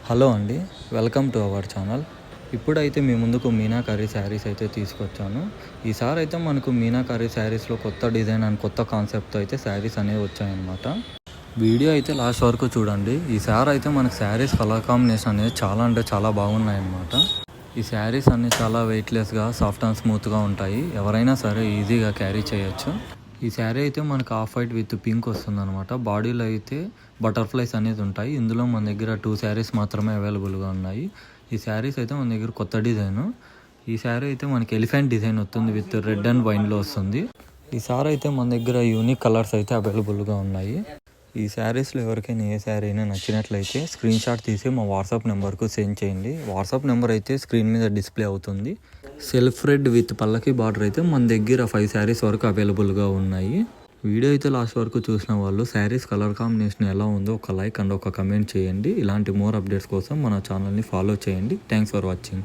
Hello అండి, welcome to our channel. ఇప్పుడైతే మీ ముందుకు మీనాకరీ శారీస్ అయితే తీసుకొచ్చాను. ఈసారి అయితే మనకు మీనాకరీ శారీస్లో కొత్త డిజైన్ అండ్ కొత్త కాన్సెప్ట్తో అయితే శారీస్ అనేవి వచ్చాయన్నమాట. వీడియో అయితే లాస్ట్ వరకు చూడండి. ఈసారి అయితే మనకు శారీస్ కలర్ కాంబినేషన్ అనేది చాలా అంటే చాలా బాగున్నాయన్నమాట. ఈ శారీస్ అన్నీ చాలా వెయిట్లెస్గా, సాఫ్ట్ అండ్ స్మూత్గా ఉంటాయి. ఎవరైనా సరే ఈజీగా క్యారీ చేయొచ్చు. ఈ శారీ అయితే మనకు ఆఫ్ వైట్ విత్ పింక్ వస్తుంది అనమాట. బాడీలో అయితే బటర్ఫ్లైస్ అనేది ఉంటాయి. ఇందులో మన దగ్గర 2 శారీస్ మాత్రమే అవైలబుల్గా ఉన్నాయి. ఈ శారీస్ అయితే మన దగ్గర కొత్త డిజైన్. ఈ శారీ అయితే మనకి ఎలిఫెంట్ డిజైన్ వస్తుంది విత్ రెడ్ అండ్ వైన్లో వస్తుంది. ఈ శారీ అయితే మన దగ్గర యూనిక్ కలర్స్ అయితే అవైలబుల్గా ఉన్నాయి. ఈ శారీస్లో ఎవరికైనా ఏ శారీ అయినా నచ్చినట్లయితే స్క్రీన్ షాట్ తీసి మా వాట్సాప్ నెంబర్కు సెండ్ చేయండి. వాట్సాప్ నెంబర్ అయితే స్క్రీన్ మీద డిస్ప్లే అవుతుంది. సెల్ఫ్ రెడ్ విత్ పల్లకి బార్డర్ అయితే మన దగ్గర 5 శారీస్ వరకు అవైలబుల్గా ఉన్నాయి. వీడియో అయితే లాస్ట్ వరకు చూసిన వాళ్ళు శారీస్ కలర్ కాంబినేషన్ ఎలా ఉందో ఒక లైక్ అండ్ ఒక కమెంట్ చేయండి. ఇలాంటి మోర్ అప్డేట్స్ కోసం మన ఛానల్ని ఫాలో చేయండి. Thanks for watching.